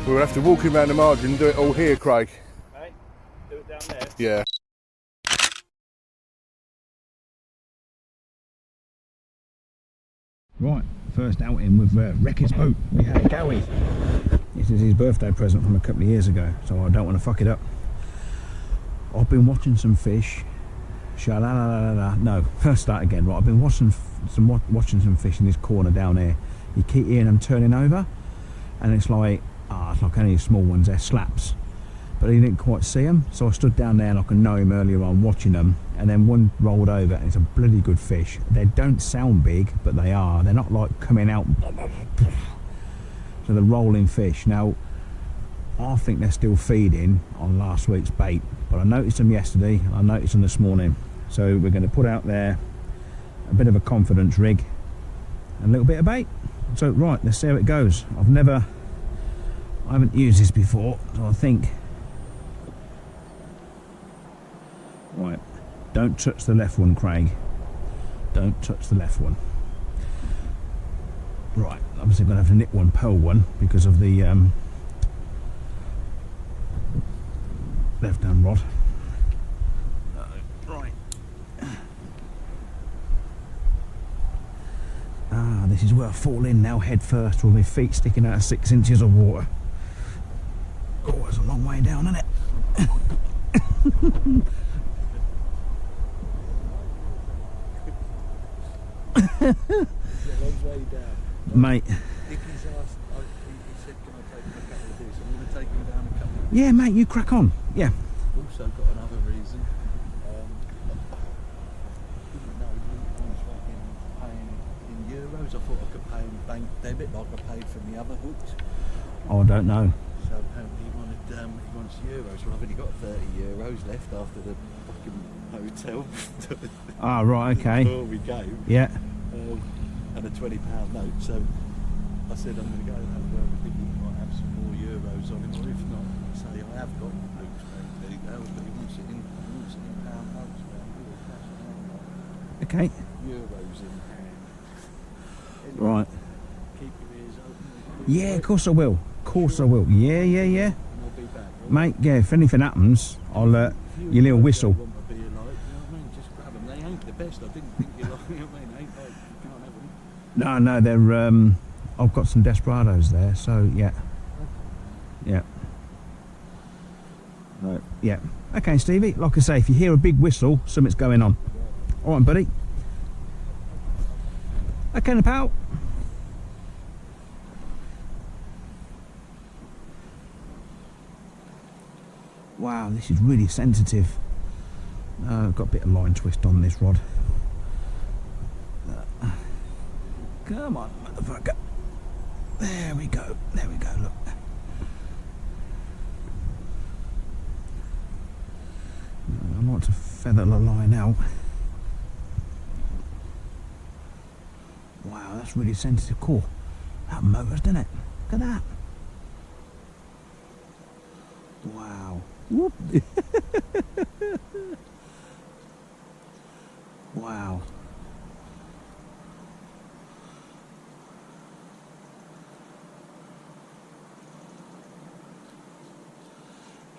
We'll have to walk him around the margin and do it all here, Craig. Right? Do it down there. Yeah. Right, first outing with Wreckers boat. We had Gowie. This is his birthday present from a couple of years ago, so I don't want to fuck it up. I've been watching some fish. No, first start again. Right, I've been watching some fish in this corner down here. You keep hearing them turning over, and it's like only small ones. They're slaps, but he didn't quite see them. So I stood down there and I could know him earlier on watching them, and then one rolled over, and it's a bloody good fish. They don't sound big, but they are. They're not like coming out. So they're rolling fish. Now, I think they're still feeding on last week's bait, but I noticed them yesterday, and I noticed them this morning. So we're going to put out there a bit of a confidence rig, and a little bit of bait. So right, let's see how it goes. I haven't used this before, so I think. Right, don't touch the left one, Craig. Don't touch the left one. Right, obviously I'm going to have to nick one, pearl one, because of the left hand rod. Right. This is where I fall in now, head first, with my feet sticking out of 6 inches of water. Oh, it's a long way down, isn't it? Mate. Yeah, mate, you crack on. Yeah. Also got another reason. Didn't know he was fucking paying in euros. I thought I could pay in bank debit like I paid for my other hooks. Oh, I don't know. So apparently he wants euros. Well, I've only got 30 euros left after the fucking hotel. Ah, right, okay. Before we go. Yeah. And a £20 note. So I said I'm going to go and have a think we might have some more euros on him, or if not, say I have got Luke's bank details, but he wants it in pound notes now. Okay. Euros in pound. Anyway, Right. keep your ears open. Yeah, of course I will. Of course I will. Yeah. And I'll be back. Right? Mate, yeah, if anything happens, I'll your little whistle. Want a beer, like, you know what I mean? Just grab them. They ain't the best. I didn't think you like, you know what I mean? Ain't like, you can't have them. No, they're I've got some desperados there, so yeah. Yeah. Right, yeah. Okay, Stevie, like I say, if you hear a big whistle, something's going on. Alright, buddy. Okay, now, pal. Wow, this is really sensitive. I've got a bit of line twist on this rod. Come on, motherfucker. There we go, look. I like to feather the line out. Wow, that's really sensitive. Cool. That motors, doesn't it? Look at that. Wow. Whoop. Wow.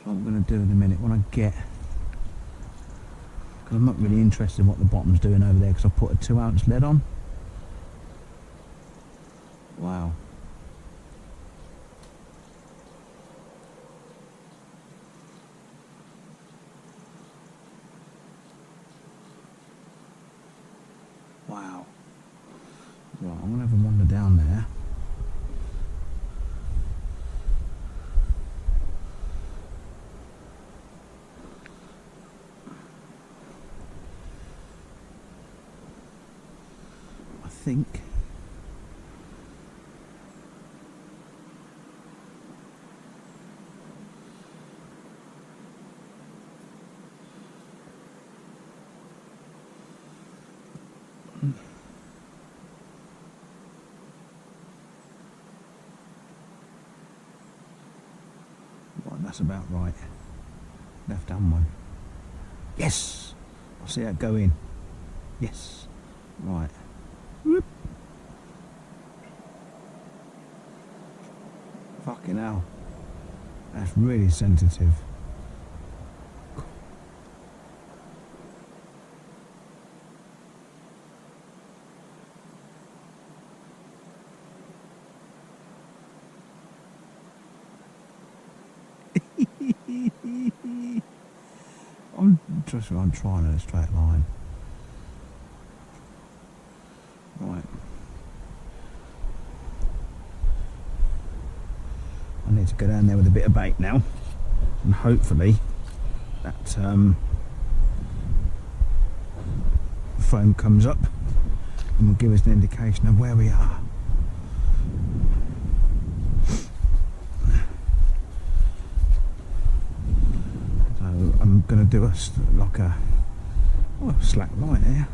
What I'm going to do in a minute when I get, because I'm not really interested in what the bottom's doing over there, because I put a 2-ounce lead on. Wow. Right, I'm going to have a wander down there. I think right, that's about right. Left hand one. Yes! I'll see that go in. Yes. Right. Whoop. Fucking hell. That's really sensitive. I'm trying a straight line. Right. I need to go down there with a bit of bait now, and hopefully that foam comes up and will give us an indication of where we are. I'm going to do a slack line here.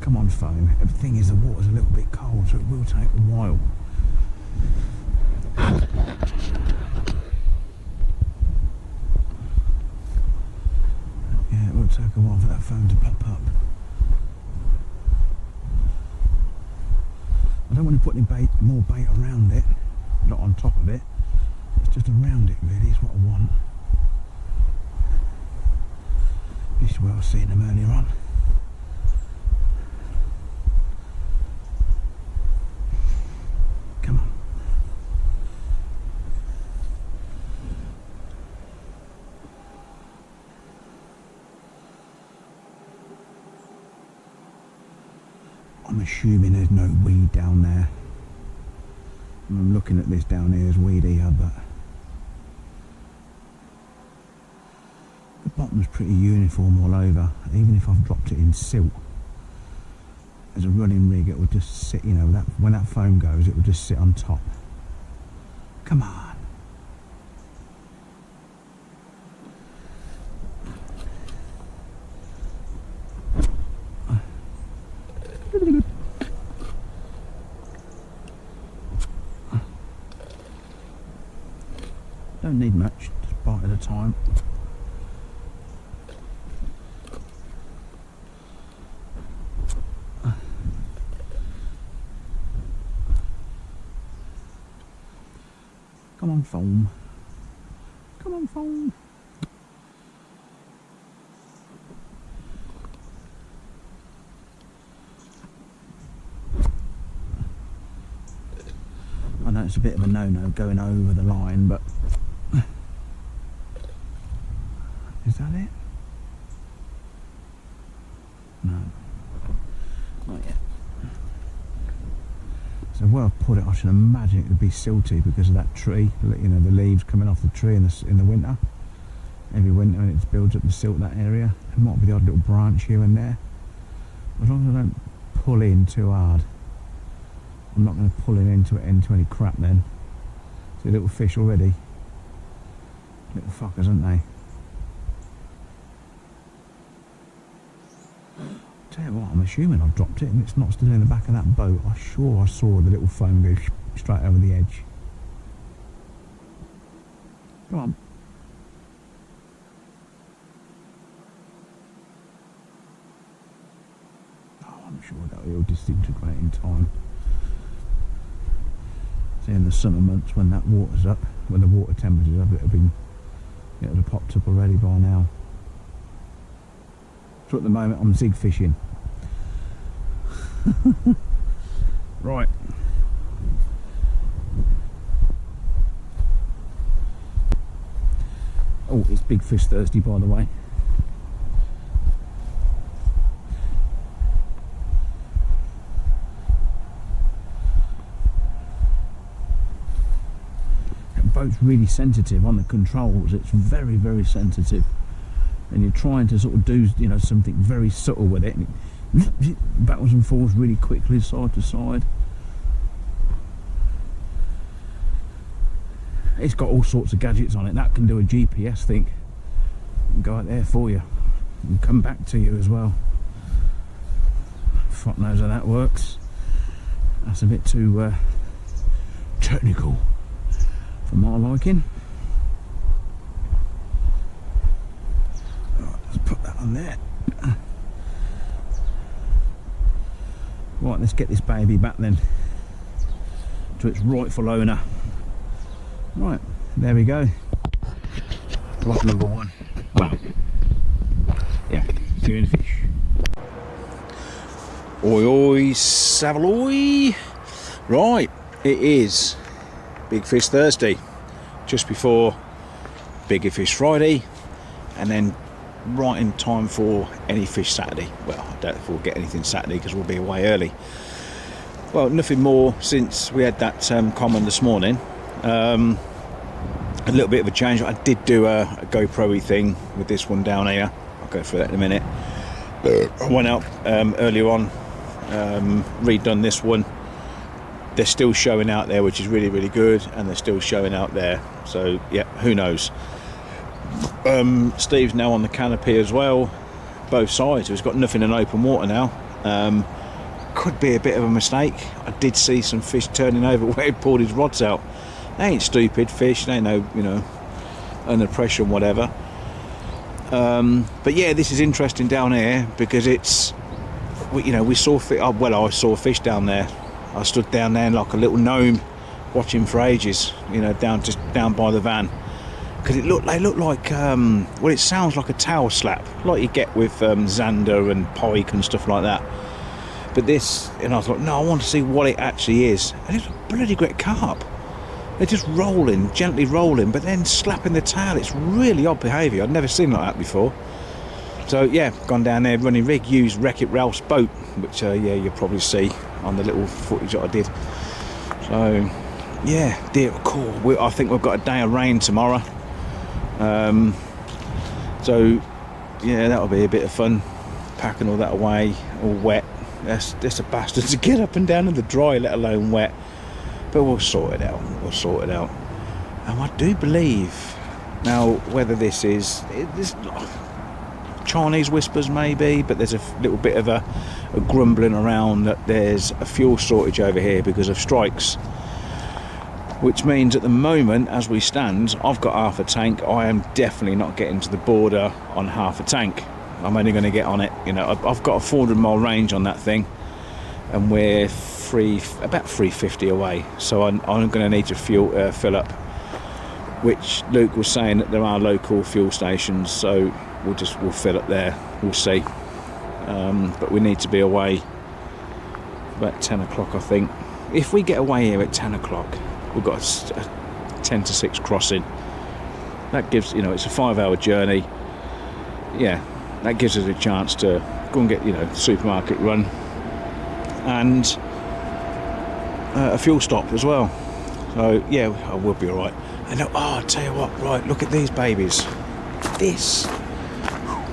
Come on, foam. The thing is, the water's a little bit cold, so it will take a while. Yeah, it will take a while for that foam to pop up. I don't want to put any more bait around it, not on top of it. Just around it really is what I want. This is where I was seeing them earlier on. Come on. I'm assuming there's no weed down there. I'm looking at this down here as weed here, but the bottom's pretty uniform all over. Even if I've dropped it in silt as a running rig, it will just sit, you know, when that foam goes, it will just sit on top. Come on. Don't need much, just bite at a time. Come on, foam. Come on, foam. I know it's a bit of a no-no going over the line, but is that it? No, not yet. So where I've put it, I should imagine it would be silty because of that tree. You know, the leaves coming off the tree in the winter. Every winter, and it builds up the silt in that area. There might be the odd little branch here and there. As long as I don't pull in too hard, I'm not going to pull it into any crap then. See little fish already. Little fuckers, aren't they? Tell you what, I'm assuming I've dropped it and it's not still in the back of that boat. I'm sure I saw the little foam go straight over the edge. Come on. Oh, I'm sure that it'll disintegrate in time. See, in the summer months when that water's up, when the water temperature's up, it would have popped up already by now. So at the moment I'm zig fishing. Right. Oh, it's Big Fish Thursday, by the way. boat's really sensitive on the controls. It's very, very sensitive, and you're trying to sort of do, you know, something very subtle with it, and it backwards and forwards really quickly, side to side. It's got all sorts of gadgets on it. That can do a GPS thing and go out there for you and come back to you as well. Fuck knows how that works. That's a bit too technical for my liking. Right, let's put that on there. Right, let's get this baby back then to its rightful owner. Right, there we go. Lot number one. Wow. Yeah, doing fish. Oi oi, Savaloy. Right, it is Big Fish Thursday, just before Bigger Fish Friday, and then right in time for Any Fish Saturday. Well, I doubt if we'll get anything Saturday because we'll be away early. Well, nothing more since we had that common this morning. A little bit of a change. I did do a GoPro-y thing with this one down here. I'll go through that in a minute. I went out earlier on, redone this one. They're still showing out there, which is really, really good, and they're still showing out there. So yeah, who knows. Steve's now on the canopy as well, both sides. He's got nothing in open water now. Could be a bit of a mistake. I did see some fish turning over where he pulled his rods out. They ain't stupid fish, they know, you know, under pressure and whatever. But yeah, this is interesting down here because it's, you know, we saw fish. Well, I saw fish down there. I stood down there like a little gnome, watching for ages. You know, just down by the van, because they look like well, it sounds like a towel slap, like you get with zander and pike and stuff like that. But this, and I was like, no, I want to see what it actually is. And it's a bloody great carp. They're just rolling, gently rolling, but then slapping the tail. It's really odd behaviour. I'd never seen like that before. So yeah, gone down there, running rig, used Wreck-It Ralph's boat, which yeah, you'll probably see on the little footage that I did. So yeah, dear, cool. I think we've got a day of rain tomorrow. So yeah, that'll be a bit of fun, packing all that away, all wet. That's a bastard to get up and down in the dry, let alone wet. But we'll sort it out. We'll sort it out. And I do believe now, whether this is Chinese whispers maybe, but there's a little bit of a grumbling around that there's a fuel shortage over here because of strikes, which means at the moment, as we stand, I've got half a tank. I am definitely not getting to the border on half a tank. I'm only going to get on it, you know, I've got a 400-mile range on that thing, and we're about 350 away, so I'm going to need to fill up, which Luke was saying that there are local fuel stations, so we'll fill up there. We'll see, but we need to be away about 10 o'clock, I think. If we get away here at 10 o'clock, we've got a 10 to 6 crossing. That gives, you know, it's a 5-hour journey. Yeah, that gives us a chance to go and get, you know, supermarket run and a fuel stop as well. So yeah, I will be alright. And I'll tell you what, right, look at these babies. This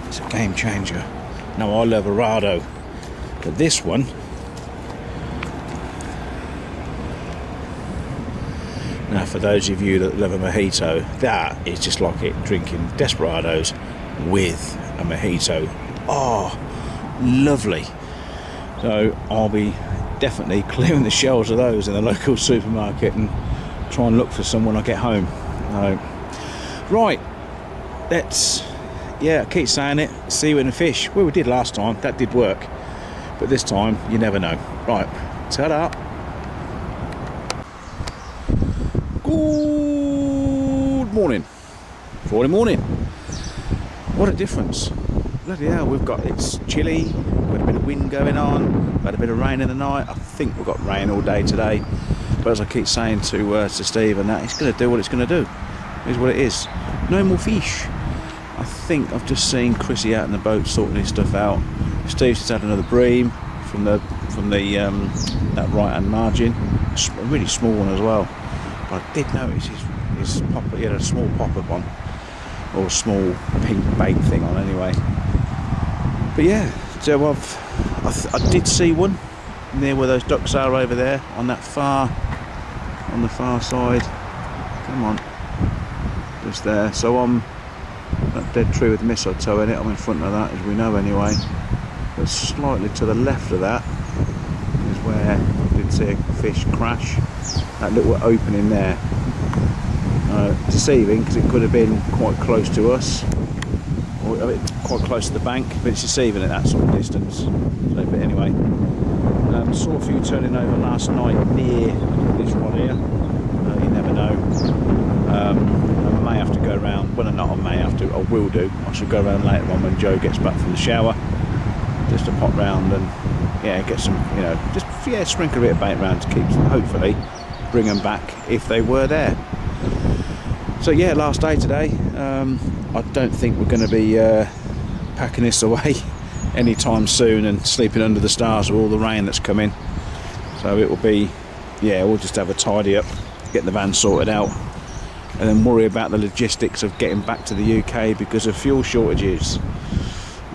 is a game changer. Now I love Arado, but this one, now for those of you that love a mojito, that is just like it, drinking Desperados with a mojito. Oh, lovely. So I'll be definitely clearing the shelves of those in the local supermarket and try and look for some when I get home. Right, let's, yeah, I keep saying it, see you in the fish. Well, we did last time, that did work, but this time you never know. Right, ta-da. Good morning. Friday morning. What a difference. Bloody hell, it's chilly, we've got a bit of wind going on, we've had a bit of rain in the night. I think we've got rain all day today, but as I keep saying to Steve and that, it's going to do what it's going to do. It is what it is. No more fish. I think I've just seen Chrissy out in the boat sorting his stuff out. Steve's just had another bream from the that right hand margin, a really small one as well. But I did notice he's his pop, he had a small pop-up on, or a small pink bait thing on anyway. But yeah, so I did see one near where those ducks are over there on the far side. Come on, just there. So I'm that dead tree with the mistletoe in it. I'm in front of that, as we know anyway. But slightly to the left of that is where I did see a fish crash. That little opening there. Deceiving, because it could have been quite close to us, or quite close to the bank, but it's deceiving at that sort of distance. So, but anyway, saw a few turning over last night near this one here. You never know. I may have to go around. Well, not I may have to. I will do. I shall go around later on when Joe gets back from the shower, just to pop round and get some, just sprinkle a bit of bait around to keep, hopefully, bring them back if they were there. So yeah, last day today. I don't think we're going to be packing this away anytime soon and sleeping under the stars with all the rain that's coming. So it will be, we'll just have a tidy up, get the van sorted out, and then worry about the logistics of getting back to the UK because of fuel shortages.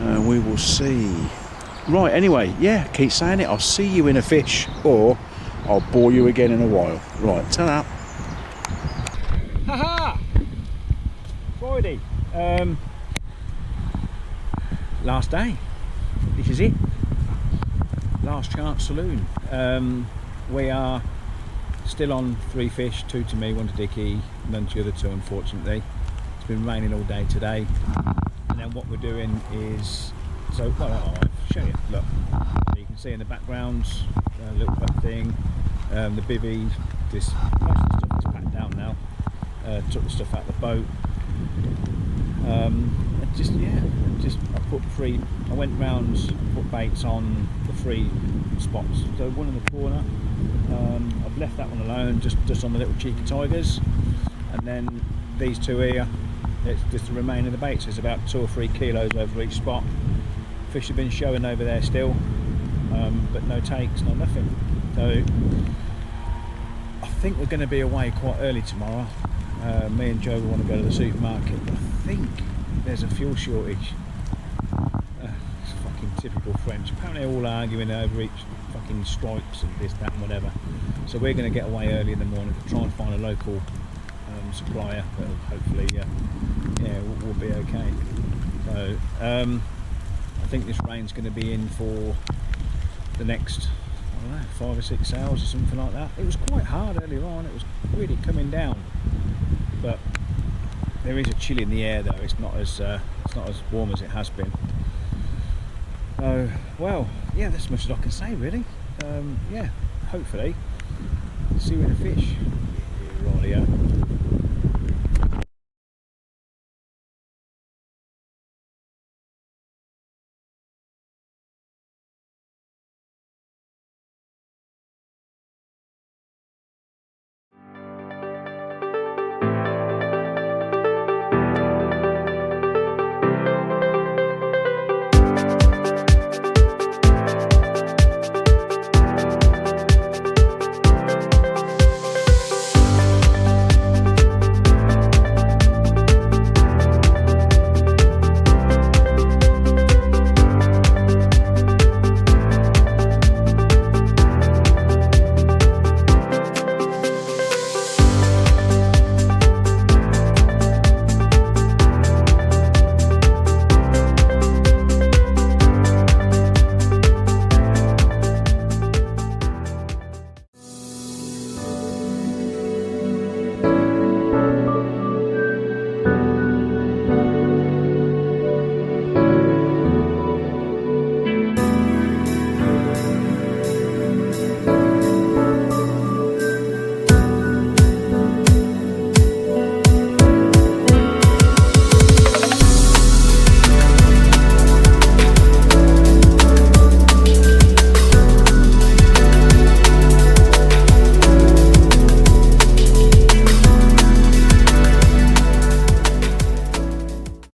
We will see. Right, anyway, keep saying it. I'll see you in a fish, or I'll bore you again in a while. Right, ta-da. Haha! Friday. Last day. This is it. Last chance saloon. We are still on 3 fish, 2 to me, 1 to Dickie, none to the other 2 unfortunately. It's been raining all day today. And then what we're doing is, I'll show you, look. You can see in the background, a little butt thing, the bivvy, most of the stuff is packed down now. Took the stuff out of the boat. I went round, put baits on the 3 spots. So one in the corner, I've left that one alone, just on the little cheeky tigers, and then these 2 here, it's just the remainder of the baits. There's about 2 or 3 kilos over each spot. Fish have been showing over there still, but no takes, no nothing. So I think we're going to be away quite early tomorrow. Me and Joe want to go to the supermarket, but I think there's a fuel shortage. It's fucking typical French. Apparently they're all arguing over each fucking stripes and this, that and whatever. So we're going to get away early in the morning to try and find a local supplier that hopefully we'll be okay. So I think this rain's going to be in for the next, I don't know, 5 or 6 hours or something like that. It was quite hard earlier on, it was really coming down, but there is a chill in the air though. It's not as warm as it has been. Well, that's as much as I can say really. Hopefully see you in a fish. Rightio.